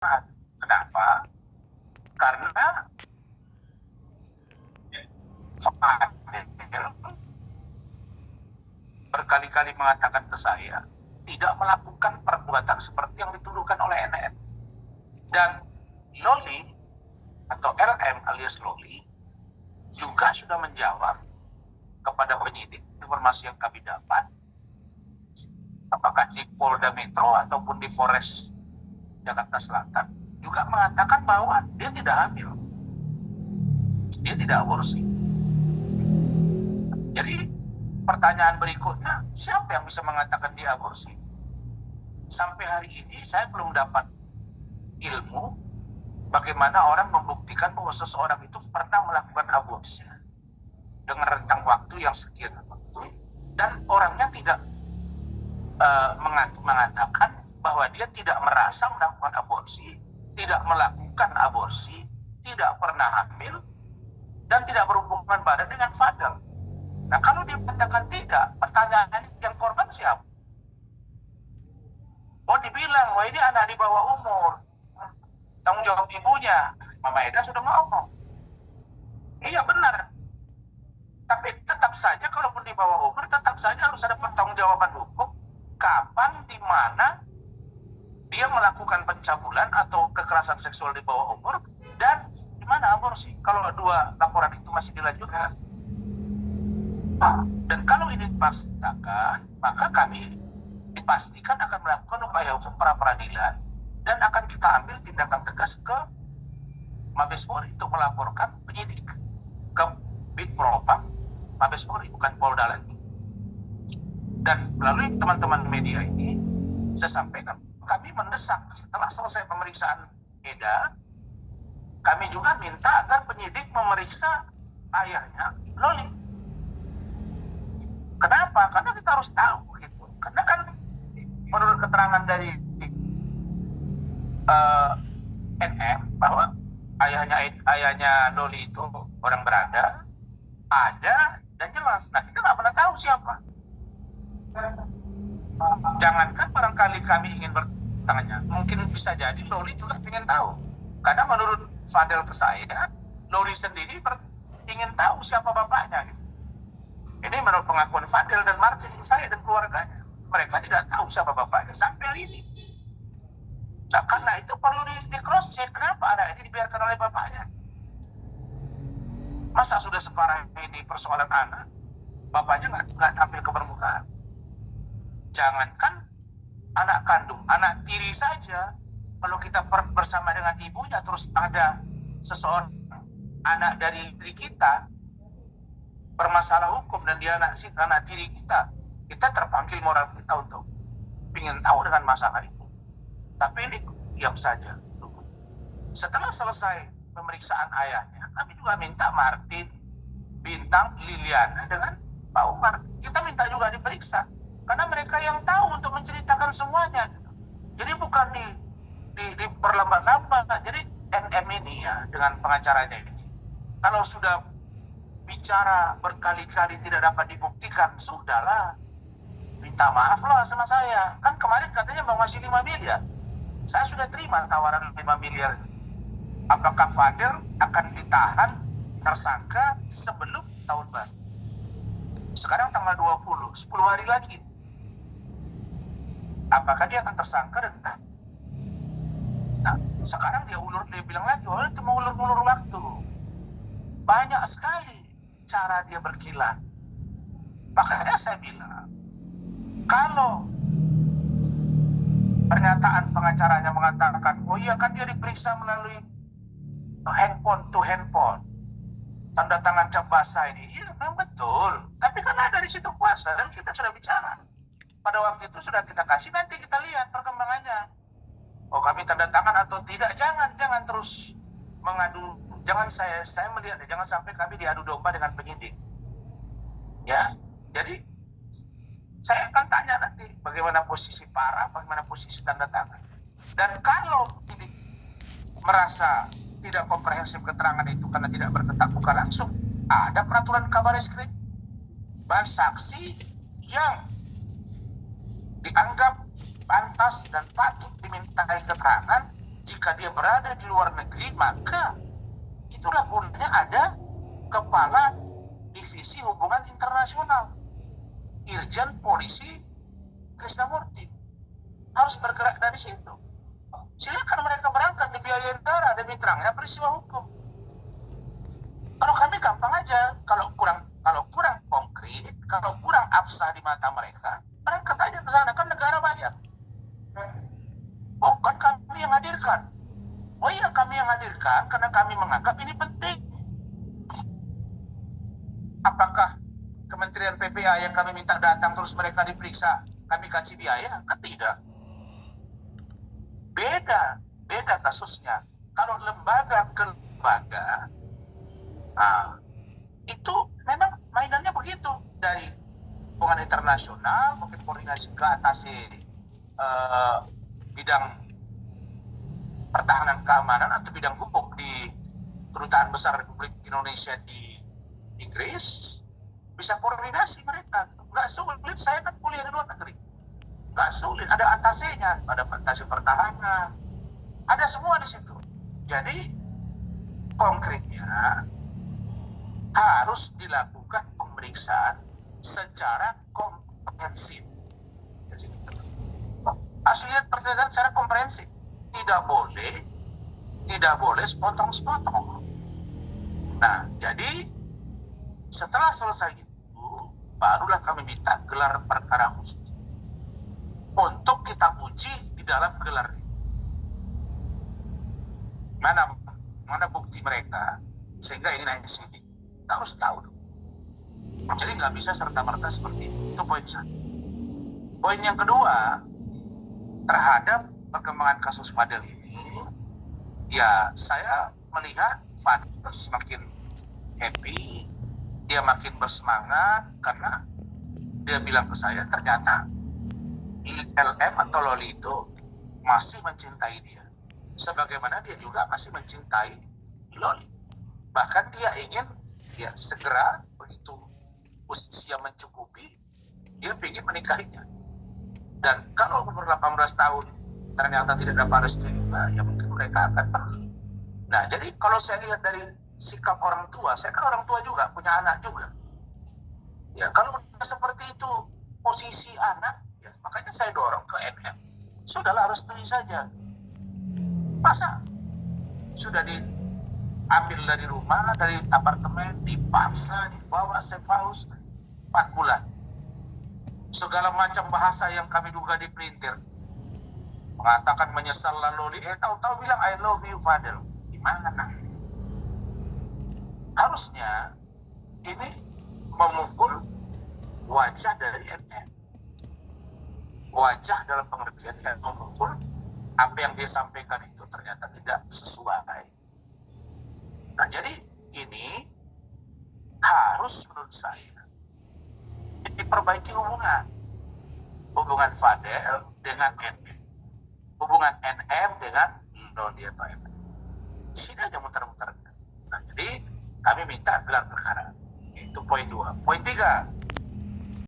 Kenapa? Karena Fadil berkali-kali mengatakan ke saya tidak melakukan perbuatan seperti yang dituduhkan oleh NN. Dan Loli atau LM alias Loli juga sudah menjawab kepada penyidik informasi yang kami dapat, apakah di Polda Metro ataupun di Polres Jakarta Selatan, juga mengatakan bahwa dia tidak hamil, dia tidak aborsi. Jadi pertanyaan berikutnya, siapa yang bisa mengatakan dia aborsi? Sampai hari ini saya belum dapat ilmu bagaimana orang membuktikan bahwa seseorang itu pernah melakukan aborsi dengan rentang waktu yang sekian waktu, dan orangnya tidak mengatakan bahwa dia tidak merasa melakukan aborsi, tidak melakukan aborsi, tidak pernah hamil, dan tidak berhubungan badan dengan Fadil. Nah, kalau dia katakan tidak, pertanyaannya yang korban siapa? Oh, dibilang, wah ini anak di bawah umur, tanggung jawab ibunya. Mama Eda sudah ngomong. Iya benar. Tapi tetap saja kalaupun di bawah umur, tetap saja harus ada pertanggungjawaban hukum. Kapan, di mana dia melakukan pencabulan atau kekerasan seksual di bawah umur, dan di mana aborsi. Kalau dua laporan itu masih dilanjutkan. Dan kalau ini dipaksakan, maka kami dipastikan akan melakukan upaya hukum pra peradilan dan akan kita ambil tindakan tegas ke Mabes Polri untuk melaporkan penyidik ke Bid Propam Mabes Polri, bukan Polda lagi. Dan melalui teman-teman media ini, saya sampaikan, kami mendesak setelah selesai pemeriksaan Eda, kami juga minta agar penyidik memeriksa ayahnya, Loli. Kenapa? Karena kita harus tahu gitu. Karena kan menurut keterangan dari NM bahwa ayahnya Loli itu orang berada, ada dan jelas. Nah, kita nggak pernah tahu siapa. Jangankan barangkali kami ingin bertanya, mungkin bisa jadi Loli juga ingin tahu. Karena menurut Fadil ke saya, Loli sendiri ingin tahu siapa bapaknya. Ini menurut pengakuan Fadil dan Martin, saya dan keluarganya. Mereka tidak tahu siapa bapaknya sampai hari ini. Nah, karena itu perlu di cross check, kenapa anak ini dibiarkan oleh bapaknya. Masa sudah separah ini persoalan anak, bapaknya nggak tampil ke permukaan. Jangankan anak kandung, anak tiri saja, kalau kita bersama dengan ibunya terus ada seseorang anak dari istri kita bermasalah hukum dan dia anak tiri kita terpanggil moral kita untuk ingin tahu dengan masalah itu. Tapi ini diam saja. Setelah selesai pemeriksaan ayahnya, kami juga minta Martin, Bintang, Liliana dengan Pak Umar. Kita minta juga diperiksa. Karena mereka yang tahu untuk menceritakan semuanya. Jadi bukan di perlambat-lambat. Jadi NM ini ya, dengan pengacaranya ini, kalau sudah bicara berkali-kali tidak dapat dibuktikan, sudahlah. Minta maaf lah sama saya. Kan kemarin katanya mau ngasih 5 miliar. Saya sudah terima tawaran 5 miliar. Apakah Fadil akan ditahan tersangka sebelum tahun baru? Sekarang tanggal 20, 10 hari lagi. Apakah dia akan tersangka dan ditahan? Nah, sekarang dia bilang lagi, oh itu mau ulur-ulur waktu. Banyak sekali cara dia berkilat. Makanya saya bilang, kalau pernyataan pengacaranya mengatakan, oh iya kan dia diperiksa melalui handphone to handphone, tanda tangan cap basah ini, iya memang betul. Tapi kan ada di situ kuasa dan kita sudah bicara. Pada waktu itu sudah kita kasih, nanti kita lihat perkembangannya. Oh kami tanda tangan atau tidak, jangan terus mengadu. Jangan saya melihat, jangan sampai kami diadu domba dengan penyidik. Ya, jadi saya akan tanya nanti bagaimana posisi para, bagaimana posisi tanda tangan. Dan kalau penyidik merasa tidak komprehensif keterangan itu karena tidak bertetap muka langsung, ada peraturan Kabareskrim. Bahwa saksi yang dianggap pantas dan patut dimintai keterangan Jika dia berada di luar negeri, maka itulah gunanya ada Kepala Divisi Hubungan Internasional, Irjen Polisi Krisnamurti. Harus bergerak dari situ. Silakan mereka berangkat, dibiayai negara demi terangnya peristiwa hukum. Kalau kami gampang aja, kalau kurang konkret, kalau kurang absah di mata mereka, berangkat aja ke sana, kan negara bayar. Bukan kami yang hadirkan. Oh iya, kami yang hadirkan karena kami menganggap ini penting. Apakah Kementerian PPA yang kami minta datang terus mereka diperiksa, kami kasih biaya? Kan tidak. Beda kasusnya. Kalau lembaga ke lembaga, itu memang mainannya begitu. Dari hubungan internasional, mungkin koordinasi ke atas bidang pertahanan keamanan atau bidang hukum di Kedutaan Besar Republik Indonesia di Inggris, bisa koordinasi mereka. Nggak sulit, saya kan kuliah di luar negeri. Nggak sulit, ada atasenya, ada atase pertahanan, ada semua di situ. Jadi konkretnya harus dilakukan pemeriksaan secara komprehensif. Harus lihat pertanyaan secara komprehensif. Tidak boleh sepotong-sepotong. Nah, jadi setelah selesai itu, barulah kami minta gelar perkara khusus untuk kita uji di dalam gelar ini. Mana bukti mereka sehingga ini naik sini. Kita harus tahu dong. Jadi nggak bisa serta-merta seperti itu. Itu poin satu. Poin yang kedua, terhadap perkembangan kasus Fadel ini, ya saya melihat Fadel semakin happy, dia makin bersemangat karena dia bilang ke saya ternyata LM atau Loli itu masih mencintai dia, sebagaimana dia juga masih mencintai Loli. Bahkan dia ingin segera begitu usia mencukupi, dia ingin menikahinya. Dan kalau umur 18 tahun ternyata tidak dapat restu juga, ya mungkin mereka akan pergi. Nah, jadi kalau saya lihat dari sikap orang tua, saya kan orang tua juga, punya anak juga. Ya, kalau seperti itu posisi anak, ya, makanya saya dorong ke NM. Sudahlah, restui saja. Masa sudah diambil dari rumah, dari apartemen, dipaksa, dibawa safe house 4 bulan. Segala macam bahasa yang kami duga dipelintir. Mengatakan menyesal lalu, tahu-tahu bilang I love you Fadel. Gimana? Harusnya ini memukul wajah dari NM. Wajah dalam pengertian yang memukul apa yang dia sampaikan itu ternyata tidak sesuai. Nah, jadi ini harus menurut saya diperbaiki hubungan Fadel dengan NM, hubungan NM dengan Loli atau NM. Sini aja muter-muter. Nah, jadi kami minta gelar perkara. Itu poin 2. Poin 3,